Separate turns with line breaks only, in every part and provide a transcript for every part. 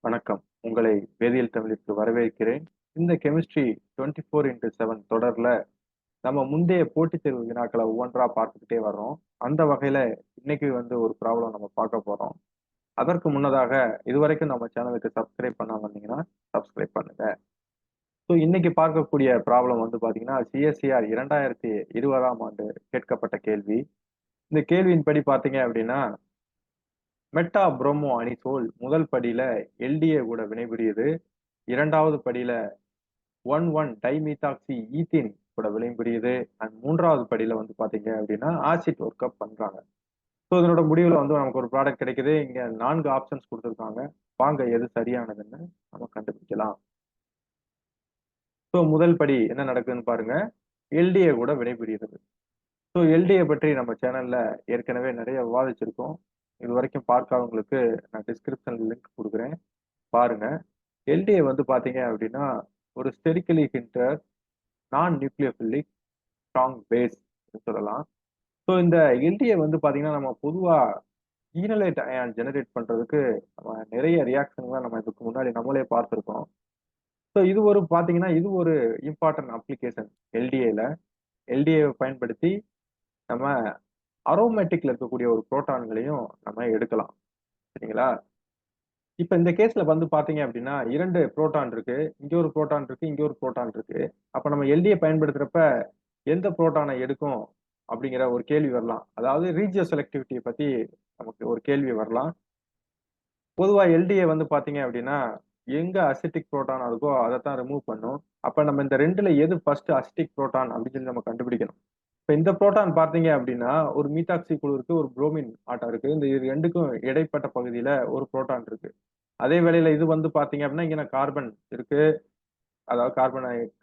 வணக்கம். உங்களை வேதியியல் தமிழுக்கு வரவேற்கிறேன். இந்த கெமிஸ்ட்ரி 24x7 தொடர்ல நம்ம முந்தைய போட்டித் தேர்வு வினாக்களை ஒவ்வொன்றா பார்த்துக்கிட்டே வர்றோம். அந்த வகையில இன்னைக்கு ஒரு ப்ராப்ளம் நம்ம பார்க்க போறோம். அதற்கு முன்னதாக இதுவரைக்கும் நம்ம சேனலுக்கு சப்ஸ்கிரைப் பண்ணாம இருந்தீங்கன்னா சப்ஸ்கிரைப் பண்ணுங்க. இன்னைக்கு பார்க்கக்கூடிய ப்ராப்ளம் பாத்தீங்கன்னா சிஎஸ்சிஆர் 2020ஆம் ஆண்டு கேட்கப்பட்ட கேள்வி. இந்த கேள்வியின்படி பாத்தீங்க அப்படின்னா மெட்டா புரோமோ அனிசோல் முதல் படியில எல்டிஏ கூட வினைபுரியுது. இரண்டாவது படியில 1,1 டைமீத்தாக்சி ஈத்தீன் கூட வினைபுரியுது. அண்ட் மூன்றாவது படியில பாத்தீங்க அப்படின்னா ஆசிட் ஒர்க் அப் பண்றாங்க. இதனோட முடிவுல நமக்கு ஒரு ப்ராடக்ட் கிடைக்குது. இங்க 4 ஆப்ஷன்ஸ் கொடுத்துருக்காங்க. வாங்க எது சரியானதுன்னு நம்ம கண்டுபிடிக்கலாம். முதல் படி என்ன நடக்குதுன்னு பாருங்க. எல்டிஏ கூட வினைபுரியுது. எல்டிஏ பற்றி நம்ம சேனல்ல ஏற்கனவே நிறைய விவாதிச்சிருக்கோம். இது வரைக்கும் பார்க்காதவங்களுக்கு நான் டிஸ்கிரிப்ஷன்ல லிங்க் கொடுக்குறேன், பாருங்க. எல்டிஏ பாத்தீங்க அப்படின்னா ஒரு ஸ்டெரிக்கலி ஹிண்டர் நான் நியூக்ளியோபிலிக் ஸ்ட்ராங் பேஸ் சொல்லலாம். இந்த எல்டிஏ பாத்தீங்கன்னா நம்ம பொதுவா ஈனலைட் அயான் ஜெனரேட் பண்றதுக்கு நம்ம நிறைய ரியாக்ஷன்லாம் நம்ம இதுக்கு முன்னாடி நம்மளே பார்த்துருக்கோம். இது பாத்தீங்கன்னா இது ஒரு இம்பார்ட்டன்ட் அப்ளிகேஷன் எல்டிஏல. எல்டிஏ பயன்படுத்தி நம்ம அரோமேட்டிக்ல இருக்கக்கூடிய ஒரு புரோட்டான்களையும் நம்ம எடுக்கலாம். சரிங்களா? இப்ப இந்த கேஸ்ல பாத்தீங்க அப்படின்னா 2 புரோட்டான் இருக்கு. இங்க ஒரு புரோட்டான் இருக்கு, இங்க ஒரு புரோட்டான் இருக்கு. அப்ப நம்ம எல்டிஏ பயன்படுத்துறப்ப எந்த புரோட்டானை எடுக்கும் அப்படிங்கிற ஒரு கேள்வி வரலாம். அதாவது ரீஜியோ செலக்டிவிட்டியை பத்தி நமக்கு ஒரு கேள்வி வரலாம். பொதுவா எல்டிஏ பாத்தீங்க அப்படின்னா எங்க அசிட்டிக் புரோட்டான் இருக்கோ அதைத்தான் ரிமூவ் பண்ணும். அப்ப நம்ம இந்த ரெண்டுல எது ஃபர்ஸ்ட் அசிட்டிக் புரோட்டான் அப்படின்னு சொல்லி நம்ம கண்டுபிடிக்கணும். இப்ப இந்த புரோட்டான் பார்த்தீங்க அப்படின்னா ஒரு மீத்தாக்சி குழு இருக்கு, ஒரு புரோமின் ஆட்டம் இருக்கு. இந்த ரெண்டுக்கும் இடைப்பட்ட பகுதியில ஒரு புரோட்டான் இருக்கு. அதே வேளையில இது பாத்தீங்க அப்படின்னா இங்க கார்பன் இருக்கு. அதாவது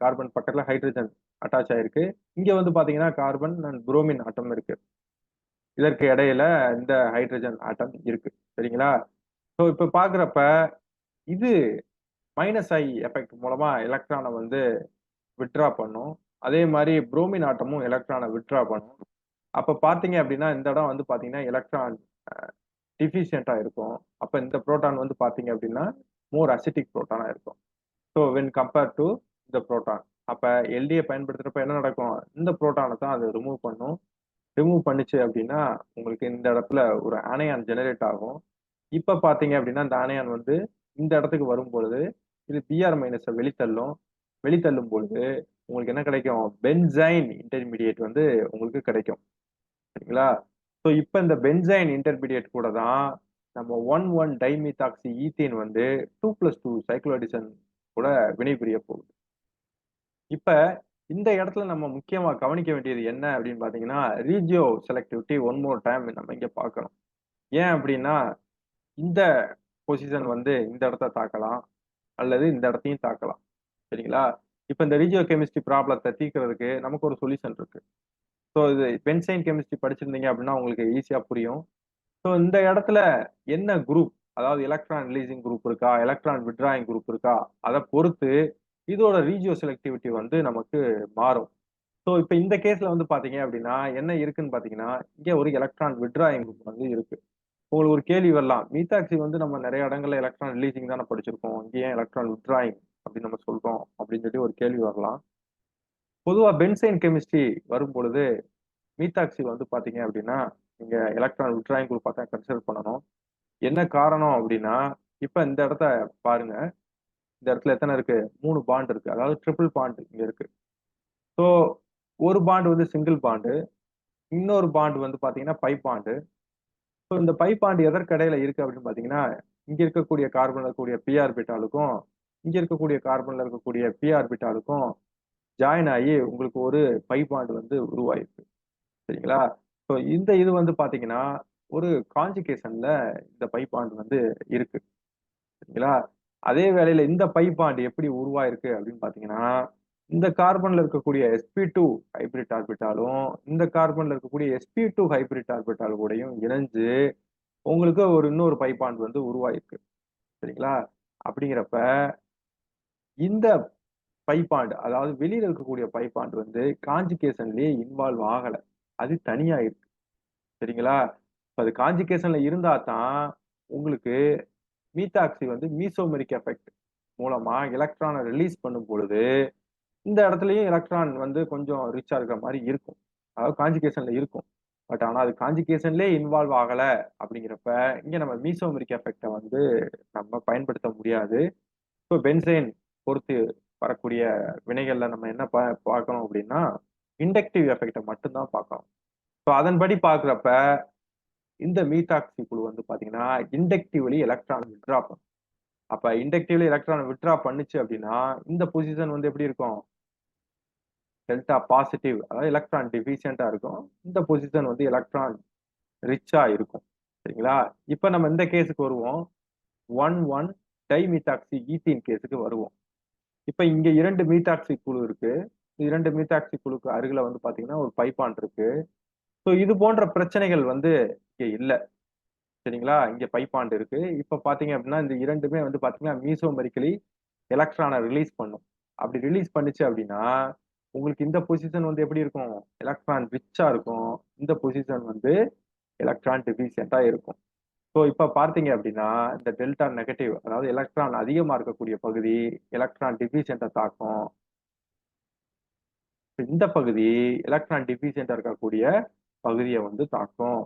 கார்பன் பக்கத்துல ஹைட்ரஜன் அட்டாச் ஆயிருக்கு. இங்க பாத்தீங்கன்னா கார்பன் அண்ட் புரோமின் ஆட்டம் இருக்கு. இதற்கு இடையில இந்த ஹைட்ரஜன் ஆட்டம் இருக்கு. சரிங்களா? இப்ப பாக்குறப்ப இது மைனஸ் ஐ எஃபெக்ட் மூலமா எலக்ட்ரானை வித்ட்ரா பண்ணும். அதே மாதிரி புரோமின் ஆட்டமும் எலக்ட்ரானை வித்ட்ரா பண்ணும். அப்ப பாத்தீங்க அப்படின்னா இந்த இடம் பாத்தீங்கன்னா எலக்ட்ரான் டிஃபிஷியண்டா இருக்கும். அப்ப இந்த புரோட்டான் பாத்தீங்க அப்படின்னா மோர் அசிட்டிக் புரோட்டானா இருக்கும். வென் கம்பேர் டு இந்த புரோட்டான், அப்ப எல்டிஏ பயன்படுத்துறப்ப என்ன நடக்கும்? இந்த புரோட்டானை தான் அது ரிமூவ் பண்ணும். ரிமூவ் பண்ணுச்சு அப்படின்னா உங்களுக்கு இந்த இடத்துல ஒரு அனையான் ஜெனரேட் ஆகும். இப்ப பாத்தீங்க அப்படின்னா இந்த அனையான் இந்த இடத்துக்கு வரும் பொழுது இது பிஆர் மைனஸை வெளித்தள்ளும். வெளித்தள்ளும் பொழுது உங்களுக்கு என்ன கிடைக்கும்? பென்சைன் இன்டர்மீடியேட் உங்களுக்கு கிடைக்கும். சரிங்களா? இப்ப இந்த பென்சைன் இன்டர்மீடியேட் கூட தான் நம்ம 1,1 டைமீத்தாக்சி ஈத்தேன் 2+2 சைக்ளோஹெக்சேன் கூட வினைபுரிய போகுது. இப்ப இந்த இடத்துல நம்ம முக்கியமா கவனிக்க வேண்டியது என்ன அப்படின்னு பாத்தீங்கன்னா regio selectivity one more time நம்ம இங்க பார்க்கணும். ஏன் அப்படின்னா இந்த பொசிஷன் இந்த இடத்த தாக்கலாம் அல்லது இந்த இடத்தையும் தாக்கலாம். சரிங்களா? இப்ப இந்த ரீஜியோ கெமிஸ்ட்ரி ப்ராப்ளத்தை தீர்க்கிறதுக்கு நமக்கு ஒரு சொல்யூஷன் இருக்கு. இது பென்சைன் கெமிஸ்ட்ரி படிச்சிருந்தீங்க அப்படின்னா உங்களுக்கு ஈஸியா புரியும். இந்த இடத்துல என்ன குரூப், அதாவது எலக்ட்ரான் ரிலீசிங் குரூப் இருக்கா, எலக்ட்ரான் வித்ட்ராயிங் குரூப் இருக்கா, அதை பொறுத்து இதோட ரீஜியோ செலக்டிவிட்டி நமக்கு மாறும். இப்ப இந்த கேஸ்ல பாத்தீங்க அப்படின்னா என்ன இருக்குன்னு பாத்தீங்கன்னா இங்க ஒரு எலக்ட்ரான் வித்ட்ராயிங் குரூப் இருக்கு. உங்களுக்கு ஒரு கேள்வி வரலாம், மீத்தாக்சி நம்ம நிறைய இடங்கள்ல எலக்ட்ரான் ரிலீசிங் தானே படிச்சிருக்கோம், இங்க ஏன் எலக்ட்ரான் வித்ட்ராயிங் அப்படின்னு நம்ம சொல்றோம் அப்படின்னு சொல்லி ஒரு கேள்வி வரலாம். பொதுவா பென்சைன் கெமிஸ்ட்ரி வரும் பொழுது மீத்தாக்சி பாத்தீங்க அப்படின்னா இங்க எலக்ட்ரான் வித்ட்ராயிங் குரூப் தான் கன்சிடர் பண்ணணும். என்ன காரணம் அப்படின்னா இப்ப இந்த இடத்த பாருங்க. இந்த இடத்துல எத்தனை இருக்கு? 3 பாண்ட் இருக்கு. அதாவது ட்ரிபிள் பாண்ட் இங்க இருக்கு. ஸோ ஒரு பாண்ட் சிங்கிள் பாண்டு, இன்னொரு பாண்ட் பாத்தீங்கன்னா பை பாண்டு. இந்த பை பாண்ட் எதற்கிடையில இருக்கு அப்படின்னு பாத்தீங்கன்னா இங்க இருக்கக்கூடிய கார்பன்ல இருக்கக்கூடிய பி ஆர்பிட்டாலுக்கும் இங்க இருக்கக்கூடிய கார்பன்ல இருக்கக்கூடிய பி ஆர்பிட்டாலுக்கும் ஜாயின் ஆகி உங்களுக்கு ஒரு பை பாண்ட் உருவாயிருக்கு. சரிங்களா? இந்த இது பாத்தீங்கன்னா ஒரு கான்ஜுகேஷன்ல இந்த பை பாண்ட் இருக்கு. சரிங்களா? அதே வேளையில இந்த பை பாண்ட் எப்படி உருவாயிருக்கு அப்படின்னு பாத்தீங்கன்னா இந்த கார்பன்ல இருக்கக்கூடிய sp2 ஹைபிரிட் ஆர்பிட்டாலும் இந்த கார்பன்ல இருக்கக்கூடிய sp2 ஹைபிரிட் ஆர்பிட்டால் கூடயும் இணைஞ்சு உங்களுக்கு இன்னொரு பை பாண்ட் உருவாயிருக்கு. சரிங்களா? அப்படிங்கிறப்ப இந்த பை பாண்ட், அதாவது வெளியில இருக்கக்கூடிய பை பாண்ட் கான்ஜுகேஷன்லயே இன்வால்வ் ஆகல, அது தனியா இருக்கு. சரிங்களா? அது காஞ்சிகேஷன்ல இருந்தா தான் உங்களுக்கு மீத்தாக்சி வந்து மீசோமெரிக் எஃபெக்ட் மூலமா எலக்ட்ரானை ரிலீஸ் பண்ணும் பொழுது இந்த இடத்துலயும் எலக்ட்ரான் வந்து கொஞ்சம் ரிச்சா இருக்கிற மாதிரி இருக்கும். அதாவது காஞ்சிகேஷன்ல இருக்கும். பட் ஆனா அது காஞ்சிகேஷன்லயே இன்வால்வ் ஆகல அப்படிங்கிறப்ப இங்க நம்ம மீசோமெரிக் எஃபெக்டை வந்து நம்ம பயன்படுத்த முடியாது. இப்போ பென்சைன் பொறுத்து வரக்கூடிய வினைகள்ல நம்ம என்ன பார்க்கணும் அப்படின்னா இண்டக்டிவ் எஃபெக்டை மட்டும்தான் பார்க்கணும். ஸோ அதன்படி பார்க்குறப்ப இந்த மீத்தாக்சி குழு வந்து பாத்தீங்கன்னா இண்டக்டிவ்லி எலக்ட்ரான் வித்ரா பண்ணும். அப்ப இண்டக்டிவ்லி எலக்ட்ரான் வித்ரா பண்ணுச்சு அப்படின்னா இந்த பொசிஷன் வந்து எப்படி இருக்கும்? டெல்டா பாசிட்டிவ், அதாவது எலக்ட்ரான் டிஃபிஷியண்டா இருக்கும். இந்த பொசிஷன் வந்து எலக்ட்ரான் ரிச்சா இருக்கும். சரிங்களா? இப்ப நம்ம இந்த கேஸுக்கு வருவோம். 1,1 டைமீத்தாக்சி ஈத்தீன் கேஸுக்கு வருவோம். இப்ப இங்க 2 மீத்தாக்சி குழு இருக்கு. 2 மீத்தாக்சி குழுக்கு அருகில வந்து பாத்தீங்கன்னா ஒரு பைப்பான் இருக்கு. ஸோ இது போன்ற பிரச்சனைகள் வந்து இங்க இல்ல. சரிங்களா? இங்க பைப்பாண்ட் இருக்கு. இப்ப பாத்தீங்க அப்படின்னா இந்த இரண்டுமே வந்து பாத்தீங்கன்னா மீசோமெரிக்கலி எலக்ட்ரானை ரிலீஸ் பண்ணும். அப்படி ரிலீஸ் பண்ணுச்சு அப்படின்னா உங்களுக்கு இந்த பொசிஷன் வந்து எப்படி இருக்கும்? எலக்ட்ரான் ரிச்சா இருக்கும். இந்த பொசிஷன் வந்து எலக்ட்ரான் டெஃபிஷியன்ட்டா இருக்கும். ஸோ இப்ப பார்த்தீங்க அப்படின்னா இந்த டெல்டா நெகட்டிவ், அதாவது எலக்ட்ரான் அதிகமா இருக்கக்கூடிய பகுதி எலக்ட்ரான் டெஃபிஷியன்ட்டை தாக்கும். இந்த பகுதி எலக்ட்ரான் டெஃபிஷியன்ட்டா இருக்கக்கூடிய பகுதியை வந்து தாக்கும்.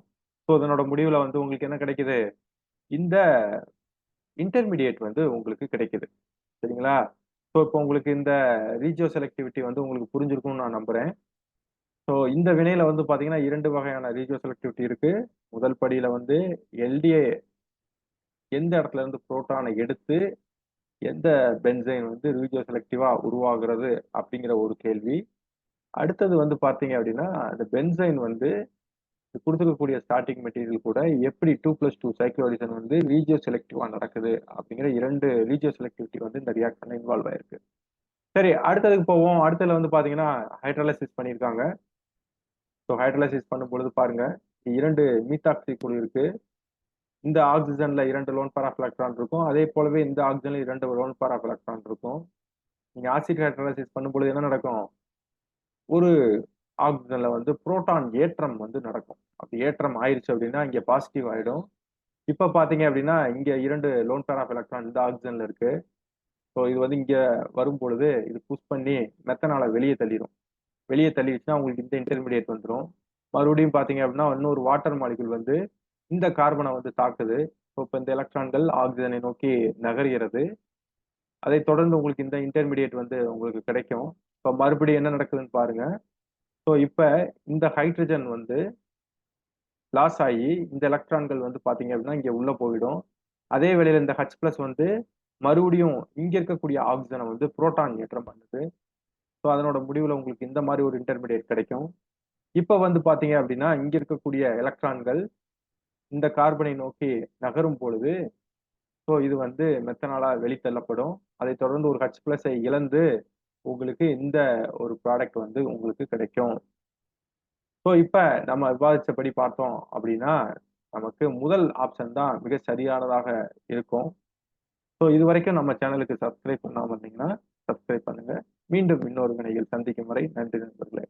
ஸோ இதனோட முடிவுல வந்து உங்களுக்கு என்ன கிடைக்குது? இந்த இன்டர்மீடியேட் வந்து உங்களுக்கு கிடைக்குது. சரிங்களா? ஸோ இப்போ உங்களுக்கு இந்த ரீஜியோ செலக்டிவிட்டி வந்து உங்களுக்கு புரிஞ்சிருக்கும்னு நான் நம்புறேன். ஸோ இந்த வினையில வந்து பாத்தீங்கன்னா 2 வகையான ரீஜியோ செலக்டிவிட்டி இருக்கு. முதல் படியில வந்து எல்டிஏ எந்த இடத்துல இருந்து புரோட்டானை எடுத்து எந்த பென்சைன் வந்து ரீஜியோ செலக்டிவா உருவாகிறது அப்படிங்கிற ஒரு கேள்வி. அடுத்தது வந்து பாத்தீங்க அப்படின்னா அந்த பென்சைன் வந்து கொடுத்துருக்கக்கூடிய ஸ்டார்டிங் மெட்டீரியல் கூட எப்படி 2+2 சைக்ளோடிசன் வந்து ரீஜியோ செலக்டிவா நடக்குது அப்படிங்கிற 2 ரீஜியோ செலக்டிவிட்டி வந்து இந்த ரியாக்ஷன்ல இன்வால்வ் ஆயிருக்கு. சரி, அடுத்ததுக்கு போவோம். அடுத்ததுல வந்து பாத்தீங்கன்னா ஹைட்ராலிசிஸ் பண்ணியிருக்காங்க. ஸோ ஹைட்ராலிசிஸ் பண்ணும் பொழுது பாருங்க 2 மீத்தாக்சி குழு இருக்கு. இந்த ஆக்சிஜன்ல 2 லோன் பேர் ஆஃப் எலக்ட்ரான் இருக்கும். அதே போலவே இந்த ஆக்சிஜன்ல 2 லோன் பேர் ஆஃப் எலக்ட்ரான் இருக்கும். நீங்க ஆசிட் ஹைட்ராலிசிஸ் பண்ணும் பொழுது என்ன நடக்கும்? ஒரு ஆக்சிஜன்ல வந்து புரோட்டான் ஏற்றம் வந்து நடக்கும். அப்படி ஏற்றம் ஆயிருச்சு அப்படின்னா இங்க பாசிட்டிவ் ஆயிடும். இப்ப பாத்தீங்க அப்படின்னா இங்க 2 லோன் பேர் ஆஃப் எலக்ட்ரான் இந்த ஆக்சிஜன்ல இருக்கு. ஸோ இது வந்து இங்க வரும் பொழுது இது புஷ் பண்ணி மெத்தனால வெளியே தள்ளிடும். வெளியே தள்ளிடுச்சுன்னா உங்களுக்கு இந்த இன்டர்மீடியேட் வந்துடும். மறுபடியும் பாத்தீங்க அப்படின்னா இன்னொரு வாட்டர் மாலிகுல் வந்து இந்த கார்பனை வந்து தாக்குது. ஸோ இப்போ இந்த எலக்ட்ரான்கள் ஆக்சிஜனை நோக்கி நகர்கிறது. அதை தொடர்ந்து உங்களுக்கு இந்த இன்டர்மீடியேட் வந்து உங்களுக்கு கிடைக்கும். இப்போ மறுபடியும் என்ன நடக்குதுன்னு பாருங்க. ஸோ இப்ப இந்த ஹைட்ரஜன் வந்து லாஸ் ஆகி இந்த எலக்ட்ரான்கள் வந்து பாத்தீங்க அப்படின்னா இங்க உள்ள போயிடும். அதே வேளையில இந்த H+ வந்து மறுபடியும் இங்க இருக்கக்கூடிய ஆக்சிஜனை வந்து புரோட்டான் ஏற்றம் பண்ணுது. ஸோ அதனோட முடிவுல உங்களுக்கு இந்த மாதிரி ஒரு இன்டர்மீடியேட் கிடைக்கும். இப்ப வந்து பாத்தீங்க அப்படின்னா இங்க இருக்கக்கூடிய எலக்ட்ரான்கள் இந்த கார்பனை நோக்கி நகரும் பொழுது ஸோ இது வந்து மெத்தனாலா வெளித்தள்ளப்படும். அதை தொடர்ந்து ஒரு H+ஐ இழந்து உங்களுக்கு இந்த ஒரு ப்ராடக்ட் வந்து உங்களுக்கு கிடைக்கும். ஸோ இப்ப நம்ம விவாதிச்சபடி பார்த்தோம் அப்படின்னா நமக்கு முதல் ஆப்ஷன் தான் மிக சரியானதாக இருக்கும். ஸோ இது வரைக்கும் நம்ம சேனலுக்கு சப்ஸ்கிரைப் பண்ணாம இருந்தீங்கன்னா சப்ஸ்கிரைப் பண்ணுங்க. மீண்டும் இன்னொரு வினையில் சந்திக்கும் வரை நன்றி நண்பர்களே.